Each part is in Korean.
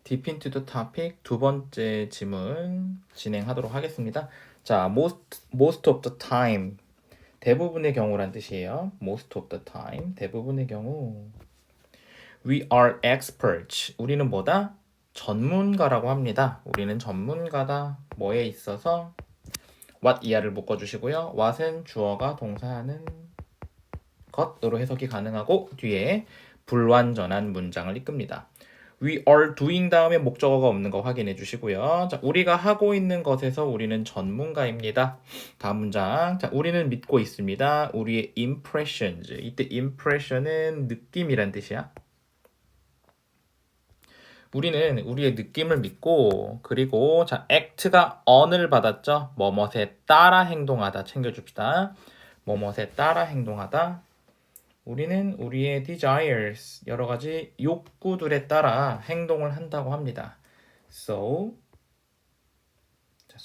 Deep into the topic 두 번째 질문 진행하도록 하겠습니다. 자, most of the time 대부분의 경우란 뜻이에요. Most of the time 대부분의 경우 We are experts. 우리는 뭐다? 전문가라고 합니다. 우리는 전문가다. 뭐에 있어서 what 이하를 묶어주시고요. what은 주어가 동사하는 것으로 해석이 가능하고 뒤에 불완전한 문장을 이끕니다. We are doing 다음에 목적어가 없는 거 확인해 주시고요. 자, 우리가 하고 있는 것에서 우리는 전문가입니다. 다음 문장. 자, 우리는 믿고 있습니다. 우리의 impressions. 이때 impression은 느낌이란 뜻이야. 우리는 우리의 느낌을 믿고 그리고 자 act가 on을 받았죠. 뭐뭇에 따라 행동하다 챙겨줍시다. 뭐뭇에 따라 행동하다. 우리는 우리의 desires 여러 가지 욕구들에 따라 행동을 한다고 합니다. So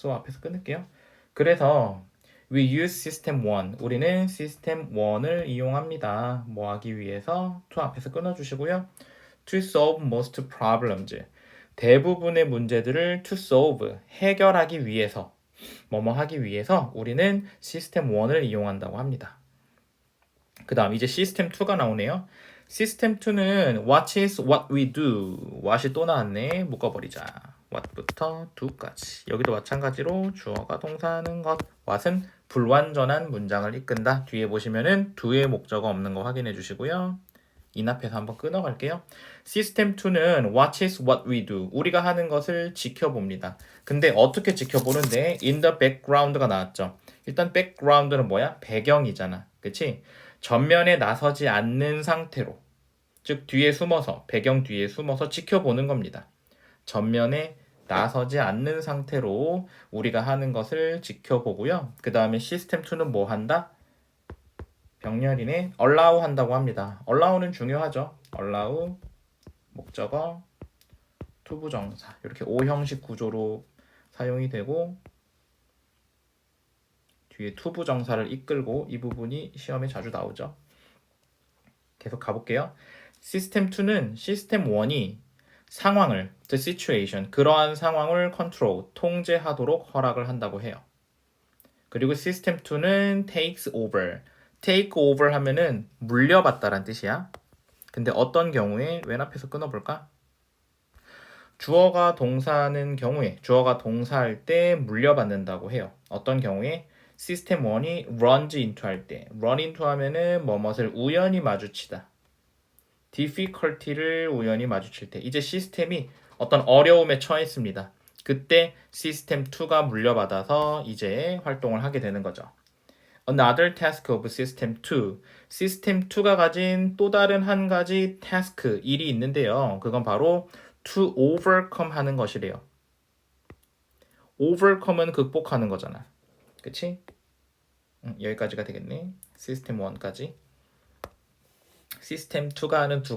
앞에서 끊을게요. 그래서 we use system 1 우리는 시스템 1을 이용합니다. 뭐 하기 위해서 to 앞에서 끊어주시고요. to solve most problems 대부분의 문제들을 to solve 해결하기 위해서 뭐뭐 하기 위해서 우리는 시스템 1을 이용한다고 합니다. 그 다음 이제 시스템 2가 나오네요. 시스템 2는 what is what we do what이 또 나왔네. 묶어버리자. what부터 do까지 여기도 마찬가지로 주어가 동사하는 것 what은 불완전한 문장을 이끈다. 뒤에 보시면은 do의 목적어 없는 거 확인해 주시고요. 인합해서 한번 끊어갈게요. 시스템 2는 what is what we do 우리가 하는 것을 지켜봅니다. 근데 어떻게 지켜보는데 in the background가 나왔죠. 일단 background는 뭐야? 배경이잖아. 그치? 전면에 나서지 않는 상태로 즉 뒤에 숨어서 배경 뒤에 숨어서 지켜보는 겁니다. 전면에 나서지 않는 상태로 우리가 하는 것을 지켜보고요. 그 다음에 시스템 2는 뭐 한다? 병렬이네 allow 한다고 합니다. allow는 중요하죠. allow 목적어 투부정사 이렇게 오형식 구조로 사용이 되고 뒤에 투부정사를 이끌고 이 부분이 시험에 자주 나오죠. 계속 가볼게요. 시스템 2는 시스템 1이 상황을 the situation 그러한 상황을 control 통제하도록 허락을 한다고 해요. 그리고 시스템 2는 takes over take over 하면은 물려받다란 뜻이야. 근데 어떤 경우에 왼 앞에서 끊어볼까? 주어가 동사하는 경우에 주어가 동사할 때 물려받는다고 해요. 어떤 경우에 시스템 1이 runs into 할 때 run into 하면은 뭐뭇을 우연히 마주치다. difficulty를 우연히 마주칠 때 이제 시스템이 어떤 어려움에 처했습니다. 그때 시스템 2가 물려받아서 이제 활동을 하게 되는 거죠. Another task of system 2. 시스템 2가 가진 또 다른 한 가지 task, 일이 있는데요. 그건 바로 to overcome 하는 것이래요. overcome은 극복하는 거잖아. 그치? 여기까지가 되겠네. 시스템 1까지. 시스템 2가 하는 두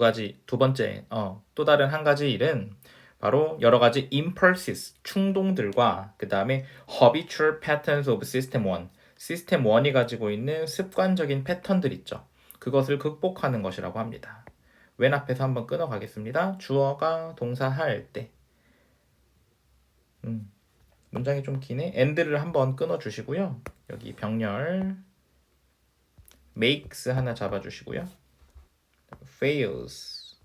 번째, 또 다른 한 가지 일은 바로 여러 가지 impulses, 충동들과 그 다음에 habitual patterns of system 1. 시스템 1이 가지고 있는 습관적인 패턴들 있죠. 그것을 극복하는 것이라고 합니다. 왼 앞에서 한번 끊어가겠습니다. 주어가 동사할 때. 문장이 좀 기네. and를 한번 끊어주시고요. 여기 병렬 makes 하나 잡아주시고요. fails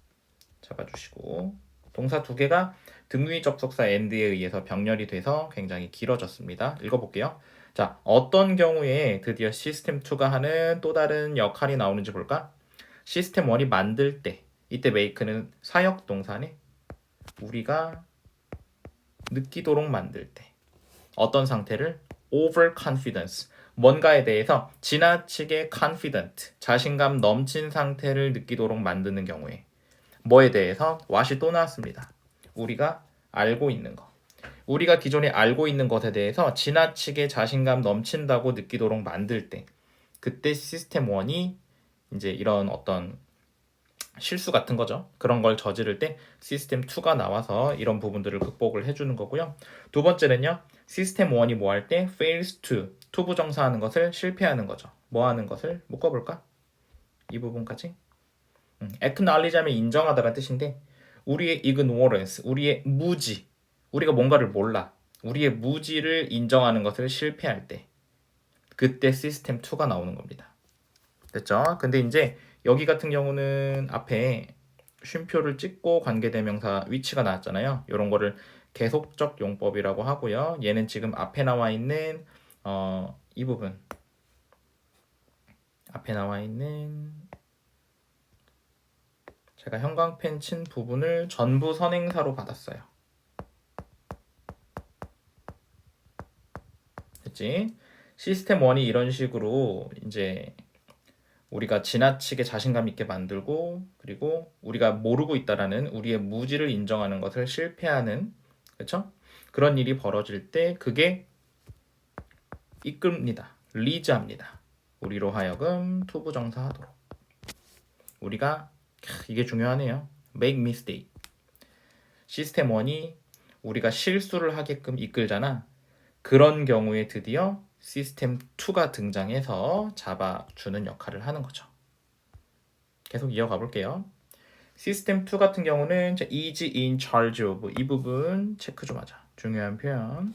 잡아주시고 동사 두 개가 등위 접속사 and에 의해서 병렬이 돼서 굉장히 길어졌습니다. 읽어볼게요. 자, 어떤 경우에 드디어 시스템 2가 하는 또 다른 역할이 나오는지 볼까? 시스템 1이 만들 때 이때 make는 사역 동사네. 우리가 느끼도록 만들 때 어떤 상태를? overconfidence 뭔가에 대해서 지나치게 confident 자신감 넘친 상태를 느끼도록 만드는 경우에 뭐에 대해서? what이 또 나왔습니다. 우리가 알고 있는 것 우리가 기존에 알고 있는 것에 대해서 지나치게 자신감 넘친다고 느끼도록 만들 때 그때 시스템 1이 이제 이런 어떤 실수 같은 거죠. 그런 걸 저지를 때 시스템 2가 나와서 이런 부분들을 극복을 해주는 거고요. 두 번째는요. 시스템 1이 뭐 할 때 fails to 투부정사하는 것을 실패하는 거죠. 뭐 하는 것을 묶어볼까? 이 부분까지. acknowledge 하면 인정하다라는 뜻인데 우리의 ignorance, 우리의 무지, 우리가 뭔가를 몰라. 우리의 무지를 인정하는 것을 실패할 때 그때 시스템 2가 나오는 겁니다. 됐죠? 근데 이제 여기 같은 경우는 앞에 쉼표를 찍고 관계대명사 위치가 나왔잖아요. 이런 거를 계속적 용법이라고 하고요. 얘는 지금 앞에 나와 있는 이 부분 앞에 나와 있는 제가 형광펜 친 부분을 전부 선행사로 받았어요. 됐지? 시스템 1이 이런 식으로 이제 우리가 지나치게 자신감 있게 만들고 그리고 우리가 모르고 있다라는 우리의 무지를 인정하는 것을 실패하는 그렇죠? 그런 일이 벌어질 때 그게 이끕니다. 리즈합니다. 우리로 하여금 투부정사하도록. 우리가 이게 중요하네요. make mistake. 시스템 1이 우리가 실수를 하게끔 이끌잖아. 그런 경우에 드디어 시스템 2가 등장해서 잡아주는 역할을 하는 거죠. 계속 이어가 볼게요. 시스템 2 같은 경우는 is in charge of 이 부분 체크 좀 하자. 중요한 표현.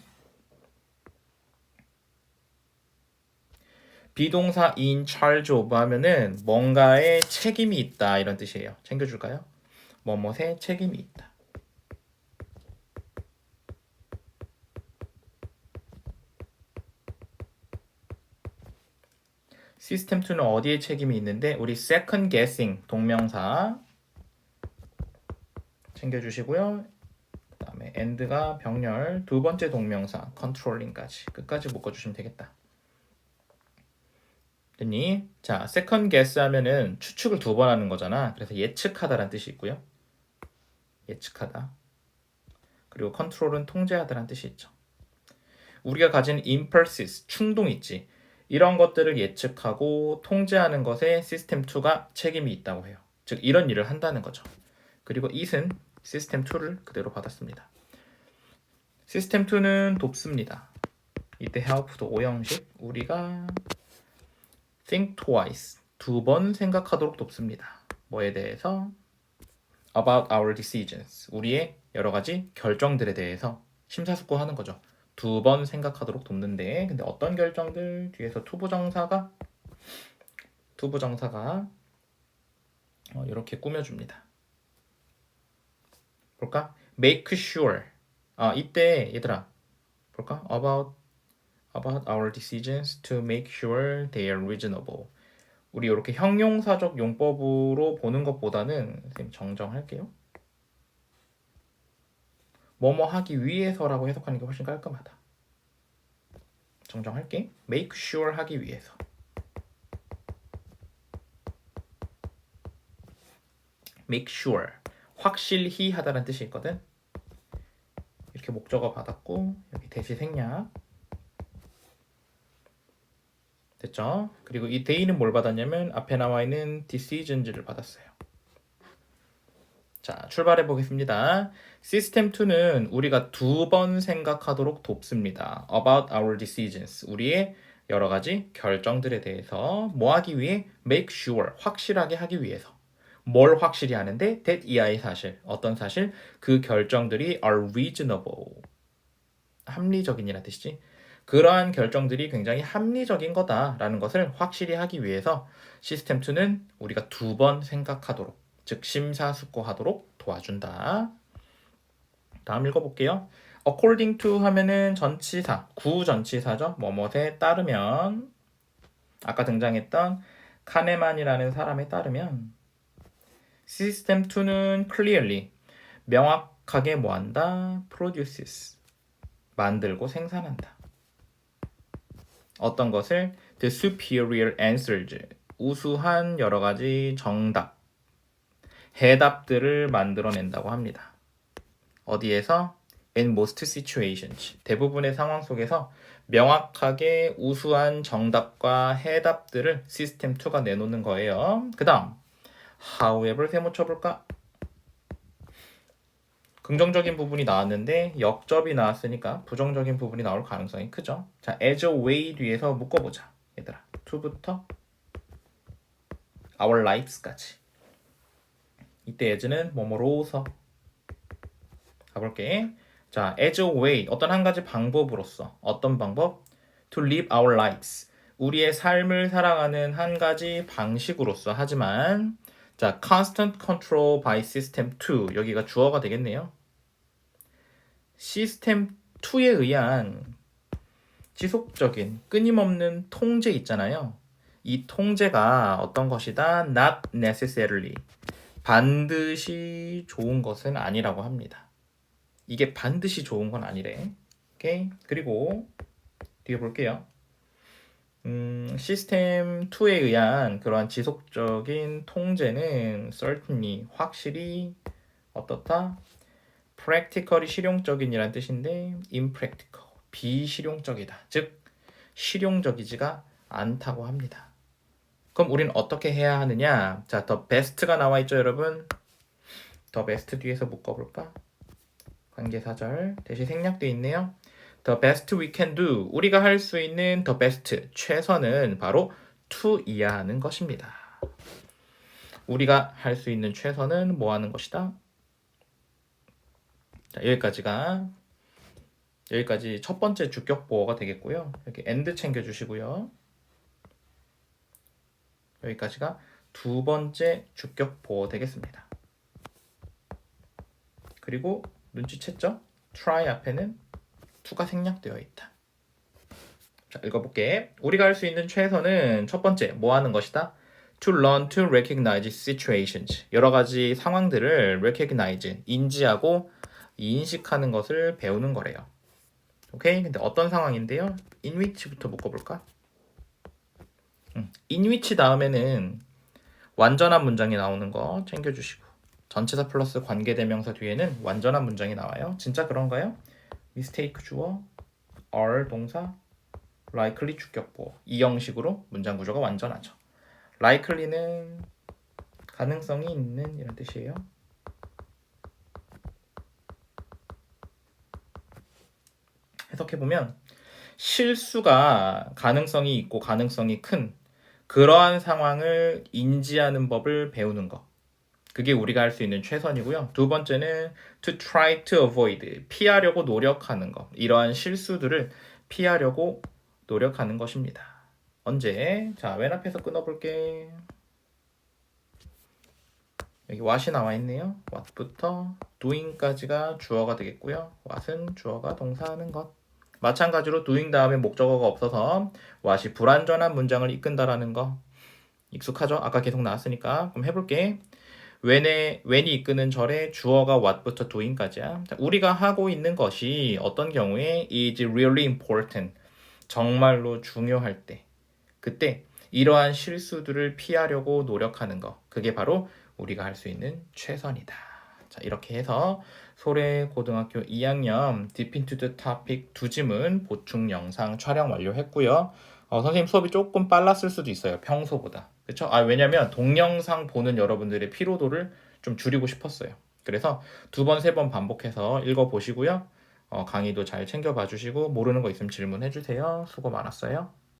비동사 in charge of 하면은 뭔가에 책임이 있다 이런 뜻이에요. 챙겨줄까요? 뭐뭐에 책임이 있다. 시스템 2는 어디에 책임이 있는데 우리 second guessing 동명사 챙겨주시고요. 그 다음에 and가 병렬 두 번째 동명사 controlling까지 끝까지 묶어주시면 되겠다. 됐니? 자, second guess 하면은 추측을 두 번 하는 거잖아. 그래서 예측하다라는 뜻이 있고요. 예측하다. 그리고 control은 통제하다라는 뜻이 있죠. 우리가 가진 impulses, 충동 있지. 이런 것들을 예측하고 통제하는 것에 시스템 2가 책임이 있다고 해요. 즉 이런 일을 한다는 거죠. 그리고 it은 시스템 2를 그대로 받았습니다. 시스템 2는 돕습니다. 이때 help도 오형식 우리가 think twice 두 번 생각하도록 돕습니다. 뭐에 대해서? about our decisions 우리의 여러 가지 결정들에 대해서 심사숙고하는 거죠. 두 번 생각하도록 돕는데 근데 어떤 결정들 뒤에서 투부정사가 이렇게 꾸며줍니다. 볼까? make sure 이때 얘들아 볼까? about our decisions to make sure they are reasonable 우리 이렇게 형용사적 용법으로 보는 것보다는 선생님 정정할게요. 뭐뭐 하기 위해서라고 해석하는 게 훨씬 깔끔하다. 정정할게. make sure 하기 위해서. make sure 확실히 하다라는 뜻이 있거든. 이렇게 목적어 받았고 여기 대시 생략 됐죠? 그리고 이 they는 뭘 받았냐면 앞에 나와 있는 decisions를 받았어요. 자, 출발해 보겠습니다. 시스템 2는 우리가 두 번 생각하도록 돕습니다. about our decisions. 우리의 여러 가지 결정들에 대해서 뭐 하기 위해? make sure. 확실하게 하기 위해서. 뭘 확실히 하는데? that 이하의 사실. 어떤 사실? 그 결정들이 are reasonable. 합리적인이라는 뜻이지. 그러한 결정들이 굉장히 합리적인 거다라는 것을 확실히 하기 위해서 시스템 2는 우리가 두 번 생각하도록 즉 심사숙고하도록 도와준다. 다음 읽어볼게요. according to 하면은 전치사, 구전치사죠. 뭐뭐에 따르면 아까 등장했던 카네만이라는 사람에 따르면 시스템 2는 clearly 명확하게 뭐한다? produces 만들고 생산한다. 어떤 것을? the superior answers 우수한 여러 가지 정답 해답들을 만들어낸다고 합니다. 어디에서? In most situations. 대부분의 상황 속에서 명확하게 우수한 정답과 해답들을 시스템 2가 내놓는 거예요. 그 다음 however 세모 쳐볼까? 긍정적인 부분이 나왔는데 역접이 나왔으니까 부정적인 부분이 나올 가능성이 크죠. 자, as a way 뒤에서 묶어보자. 얘들아, to부터 our lives까지. 이때 as는 뭐뭐로서 가볼게. 자, as a way, 어떤 한 가지 방법으로서. 어떤 방법? To live our lives. 우리의 삶을 살아가는 한 가지 방식으로서. 하지만 자, constant control by system 2. 여기가 주어가 되겠네요. 시스템 2에 의한 지속적인 끊임없는 통제 있잖아요. 이 통제가 어떤 것이다? Not necessarily. 반드시 좋은 것은 아니라고 합니다. 이게 반드시 좋은 건 아니래. 오케이. 그리고 뒤에 볼게요. 시스템 2에 의한 그러한 지속적인 통제는 certainly 확실히 어떻다? practically 실용적인이란 뜻인데 impractical 비실용적이다. 즉 실용적이지가 않다고 합니다. 그럼 우린 어떻게 해야 하느냐? 자, the best가 나와 있죠, 여러분. the best 뒤에서 묶어볼까? 관계사절 대시 생략되어 있네요. The best we can do. 우리가 할 수 있는 the best, 최선은 바로 to이야 하는 것입니다. 우리가 할 수 있는 최선은 뭐 하는 것이다? 자, 여기까지 첫 번째 주격 보어가 되겠고요. 이렇게 and 챙겨주시고요. 여기까지가 두 번째 주격 보어 되겠습니다. 그리고 눈치챘죠? try 앞에는 to가 생략되어 있다. 자, 읽어볼게. 우리가 할 수 있는 최선은 첫 번째, 뭐 하는 것이다? To learn to recognize situations. 여러 가지 상황들을 recognize, 인지하고 인식하는 것을 배우는 거래요. 오케이? 근데 어떤 상황인데요? in which부터 묶어볼까? in which 다음에는 완전한 문장이 나오는 거 챙겨주시고 전치사 플러스 관계대명사 뒤에는 완전한 문장이 나와요. 진짜 그런가요? mistake 주어, are 동사, likely 주격보어. 이 형식으로 문장 구조가 완전하죠. likely는 가능성이 있는 이런 뜻이에요. 해석해보면 실수가 가능성이 있고 가능성이 큰 그러한 상황을 인지하는 법을 배우는 것. 그게 우리가 할 수 있는 최선이고요. 두 번째는 to try to avoid, 피하려고 노력하는 것. 이러한 실수들을 피하려고 노력하는 것입니다. 언제? 자, 맨 앞에서 끊어볼게. 여기 what이 나와 있네요. what부터 doing까지가 주어가 되겠고요. what은 주어가 동사하는 것. 마찬가지로 doing 다음에 목적어가 없어서 what이 불완전한 문장을 이끈다라는 거. 익숙하죠? 아까 계속 나왔으니까. 그럼 해볼게. when이 이끄는 절에 주어가 what부터 doing까지야. 우리가 하고 있는 것이 어떤 경우에 is really important. 정말로 중요할 때. 그때 이러한 실수들을 피하려고 노력하는 거. 그게 바로 우리가 할 수 있는 최선이다. 자, 이렇게 해서 소래 고등학교 2학년 Deep into the Topic 두 지문 보충 영상 촬영 완료했고요. 선생님 수업이 조금 빨랐을 수도 있어요. 평소보다. 그렇죠? 왜냐면 동영상 보는 여러분들의 피로도를 좀 줄이고 싶었어요. 그래서 두 번, 세 번 반복해서 읽어보시고요. 강의도 잘 챙겨봐 주시고 모르는 거 있으면 질문해 주세요. 수고 많았어요.